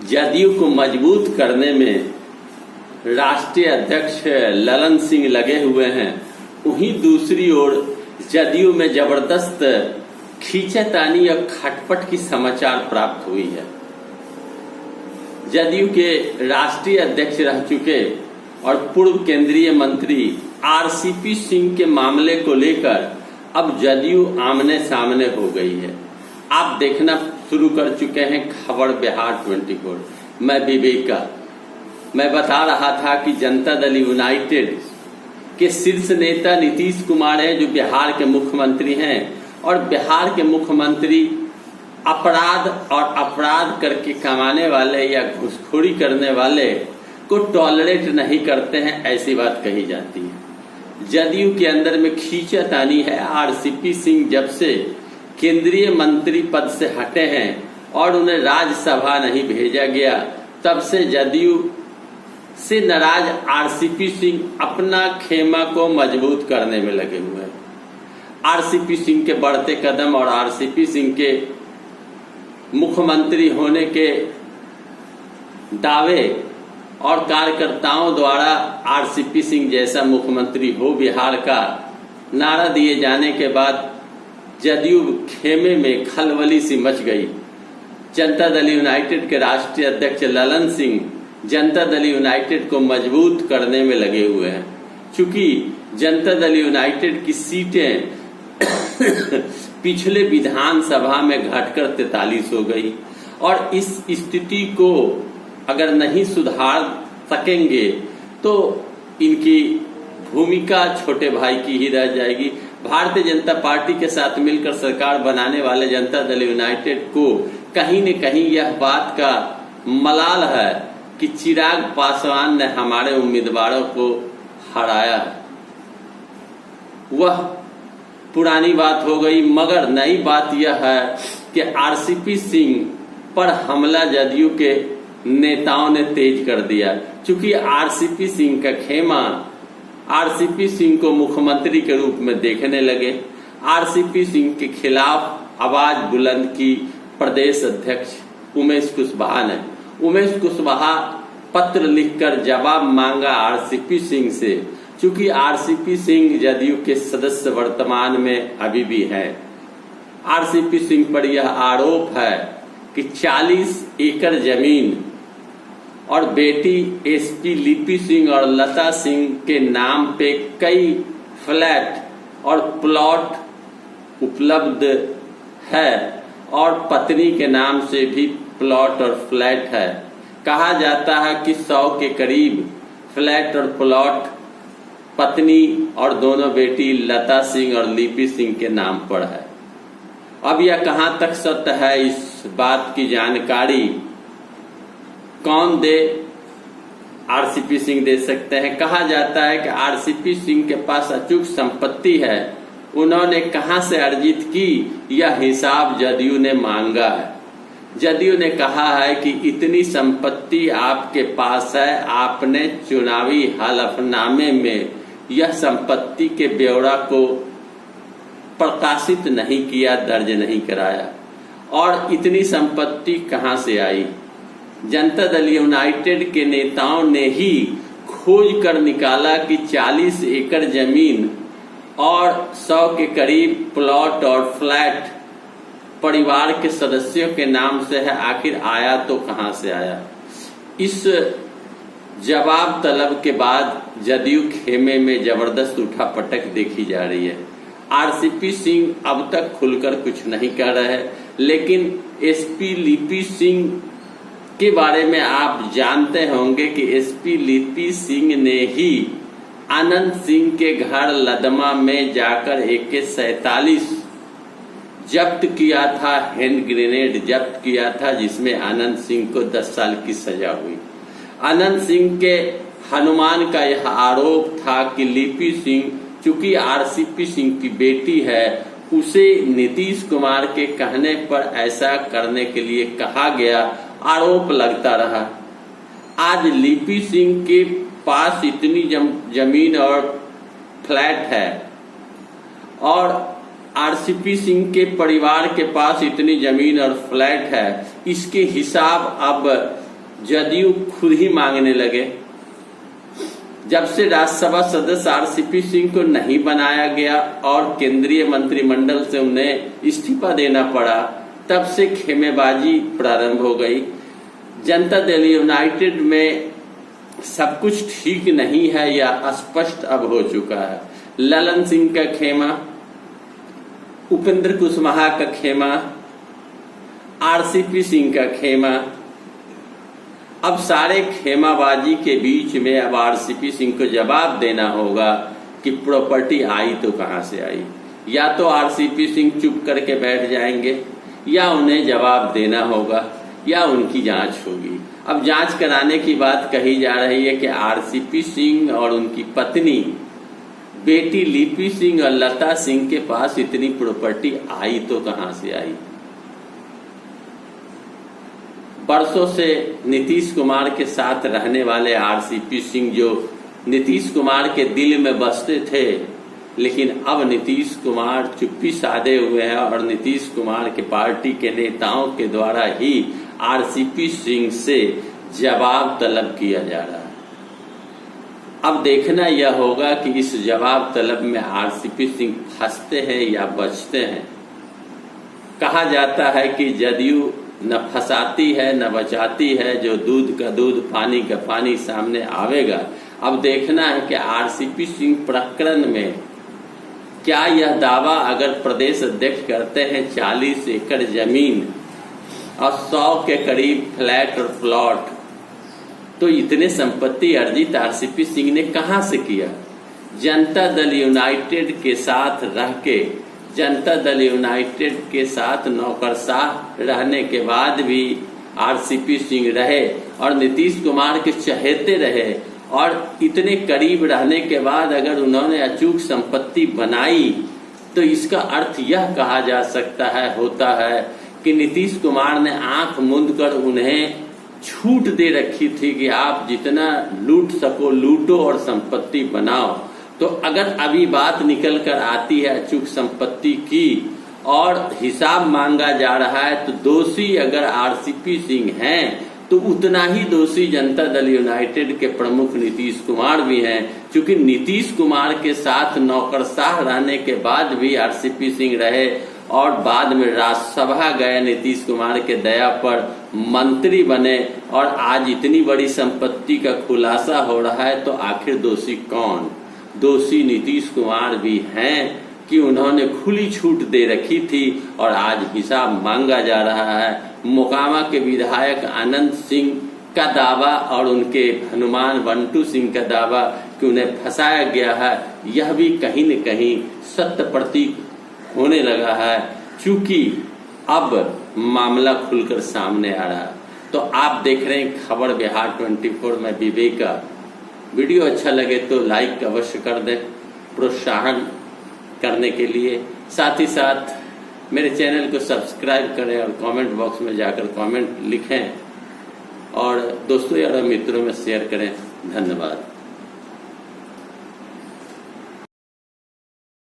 जदयू को मजबूत करने में राष्ट्रीय अध्यक्ष ललन सिंह लगे हुए हैं, वहीं दूसरी ओर जदयू में जबरदस्त खींचातानी और खटपट की समाचार प्राप्त हुई है। जदयू के राष्ट्रीय अध्यक्ष रह चुके और पूर्व केंद्रीय मंत्री आरसीपी सिंह के मामले को लेकर अब जदयू आमने सामने हो गई है। आप देखना शुरू कर चुके हैं खबर बिहार 24। मैं विवेका, मैं बता रहा था कि जनता दल यूनाइटेड के शीर्ष नेता नीतीश कुमार हैं, जो बिहार के मुख्यमंत्री हैं, और बिहार के मुख्यमंत्री अपराध करके कमाने वाले या घूसखोरी करने वाले को टॉलरेट नहीं करते हैं, ऐसी बात कही जाती है। जदयू के अंदर में खींचातानी है। आरसीपी सिंह जब से केंद्रीय मंत्री पद से हटे हैं और उन्हें राज्यसभा नहीं भेजा गया, तब से जदयू से नाराज आरसीपी सिंह अपना खेमा को मजबूत करने में लगे हुए हैं। आरसीपी सिंह के बढ़ते कदम और आरसीपी सिंह के मुख्यमंत्री होने के दावे और कार्यकर्ताओं द्वारा आरसीपी सिंह जैसा मुख्यमंत्री हो बिहार का नारा दिए जाने के बाद जदयू खेमे में खलबली सी मच गई। जनता दल यूनाइटेड के राष्ट्रीय अध्यक्ष ललन सिंह जनता दल यूनाइटेड को मजबूत करने में लगे हुए हैं। चूंकि जनता दल यूनाइटेड की सीटें पिछले विधानसभा में घटकर 43 हो गई और इस स्थिति को अगर नहीं सुधार सकेंगे तो इनकी भूमिका छोटे भाई की ही रह जाएगी। भारतीय जनता पार्टी के साथ मिलकर सरकार बनाने वाले जनता दल यूनाइटेड को कहीं न कहीं यह बात का मलाल है कि चिराग पासवान ने हमारे उम्मीदवारों को हराया है। वह पुरानी बात हो गई, मगर नई बात यह है कि आरसीपी सिंह पर हमला जदयू के नेताओं ने तेज कर दिया। चूंकि आरसीपी सिंह का खेमा आरसीपी सिंह को मुख्यमंत्री के रूप में देखने लगे। आरसीपी सिंह के खिलाफ आवाज बुलंद की प्रदेश अध्यक्ष उमेश कुशवाहा ने। उमेश कुशवाहा पत्र लिखकर जवाब मांगा आरसीपी सिंह से। चूंकि आरसीपी सिंह जदयू के सदस्य वर्तमान में अभी भी हैं। आरसीपी सिंह पर यह आरोप है कि 40 एकड़ जमीन और बेटी एसपी लिपि सिंह और लता सिंह के नाम पे कई फ्लैट और प्लॉट उपलब्ध है और पत्नी के नाम से भी प्लॉट और फ्लैट है। कहा जाता है कि 100 के करीब फ्लैट और प्लॉट पत्नी और दोनों बेटी लता सिंह और लिपि सिंह के नाम पर है। अब यह कहां तक सत्य है, इस बात की जानकारी कौन दे? आरसीपी सिंह दे सकते हैं। कहा जाता है कि आरसीपी सिंह के पास अचूक संपत्ति है। उन्होंने कहां से अर्जित की, यह हिसाब जदयू ने मांगा है। जदयू ने कहा है कि इतनी संपत्ति आपके पास है, आपने चुनावी हलफनामे में यह संपत्ति के ब्यौरा को प्रकाशित नहीं किया, दर्ज नहीं कराया। और इतनी संपत्ति कहां से आई? जनता दल यूनाइटेड के नेताओं ने ही खोज कर निकाला कि 40 एकड़ जमीन और 100 के करीब प्लॉट और फ्लैट परिवार के सदस्यों के नाम से है। आखिर आया तो कहां से आया? इस जवाब तलब के बाद जदयू खेमे में जबरदस्त उठापटक देखी जा रही है। आरसीपी सिंह अब तक खुलकर कुछ नहीं कह रहे हैं, लेकिन एसपी लिपि सिंह के बारे में आप जानते होंगे कि एसपी लिपि सिंह ने ही आनंद सिंह के घर लदमा में जाकर AK-47 जब्त किया था, हैंड ग्रेनेड जब्त किया था, जिसमें आनंद सिंह को 10 साल की सजा हुई। आनंद सिंह के हनुमान का यह आरोप था कि लिपि सिंह चूंकि आरसीपी सिंह की बेटी है, उसे नीतीश कुमार के कहने पर ऐसा करने के लिए कहा गया, आरोप लगता रहा। आज लिपि सिंह के पास इतनी जमीन और फ्लैट है और आरसीपी सिंह के परिवार के पास इतनी जमीन और फ्लैट है, इसके हिसाब अब जदयू खुद ही मांगने लगे। जब से राज्यसभा सदस्य आरसीपी सिंह को नहीं बनाया गया और केंद्रीय मंत्रिमंडल से उन्हें इस्तीफा देना पड़ा, तब से खेमेबाजी प्रारंभ हो गई। जनता दल यूनाइटेड में सब कुछ ठीक नहीं है या स्पष्ट अब हो चुका है। ललन सिंह का खेमा, उपेंद्र कुशवाहा का खेमा, आरसीपी सिंह का खेमा, अब सारे खेमाबाजी के बीच में अब आरसीपी सिंह को जवाब देना होगा कि प्रॉपर्टी आई तो कहां से आई। या तो आरसीपी सिंह चुप करके बैठ जाएंगे या उन्हें जवाब देना होगा या उनकी जांच होगी। अब जांच कराने की बात कही जा रही है कि आरसीपी सिंह और उनकी पत्नी बेटी लिपि सिंह और लता सिंह के पास इतनी प्रॉपर्टी आई तो कहां से आई। बरसों से नीतीश कुमार के साथ रहने वाले आरसीपी सिंह जो नीतीश कुमार के दिल में बसते थे, लेकिन अब नीतीश कुमार चुप्पी साधे हुए हैं और नीतीश कुमार के पार्टी के नेताओं के द्वारा ही आरसीपी सिंह से जवाब तलब किया जा रहा है। अब देखना यह होगा कि इस जवाब तलब में आरसीपी सिंह फंसते हैं या बचते हैं। कहा जाता है कि जदयू न फंसाती है न बचाती है, जो दूध का दूध पानी का पानी सामने आवेगा। अब देखना है कि आरसीपी सिंह प्रकरण में क्या यह दावा अगर प्रदेश अध्यक्ष करते हैं 40 एकड़ जमीन और 100 के करीब फ्लैट और प्लॉट, तो इतने संपत्ति अर्जित आरसीपी सिंह ने कहां से किया। जनता दल यूनाइटेड के साथ रह के, जनता दल यूनाइटेड के साथ नौकरशाह रहने के बाद भी आरसीपी सिंह रहे और नीतीश कुमार के चहेते रहे, और इतने करीब रहने के बाद अगर उन्होंने अचूक संपत्ति बनाई तो इसका अर्थ यह कहा जा सकता है होता है कि नीतीश कुमार ने आंख मूंद कर उन्हें छूट दे रखी थी कि आप जितना लूट सको लूटो और संपत्ति बनाओ। तो अगर अभी बात निकल कर आती है अचूक संपत्ति की और हिसाब मांगा जा रहा है, तो दोषी अगर आरसीपी सिंह हैं तो उतना ही दोषी जनता दल यूनाइटेड के प्रमुख नीतीश कुमार भी हैं। क्योंकि नीतीश कुमार के साथ नौकरशाह रहने के बाद भी आरसीपी सिंह रहे और बाद में राज्यसभा गए, नीतीश कुमार के दया पर मंत्री बने और आज इतनी बड़ी संपत्ति का खुलासा हो रहा है, तो आखिर दोषी कौन? दोषी नीतीश कुमार भी हैं कि उन्होंने खुली छूट दे रखी थी और आज हिसाब मांगा जा रहा है। मोकामा के विधायक आनंद सिंह का दावा और उनके हनुमान बंटू सिंह का दावा कि उन्हें फंसाया गया है, यह भी कहीं न कहीं सत्य प्रतीत होने लगा है, क्योंकि अब मामला खुलकर सामने आ रहा है। तो आप देख रहे हैं खबर बिहार 24 में विवेका। वीडियो अच्छा लगे तो लाइक अवश्य कर दें प्रोत्साहन करने के लिए। साथ ही साथ मेरे चैनल को सब्सक्राइब करें और कमेंट बॉक्स में जाकर कमेंट लिखें और दोस्तों और मित्रों में शेयर करें। धन्यवाद।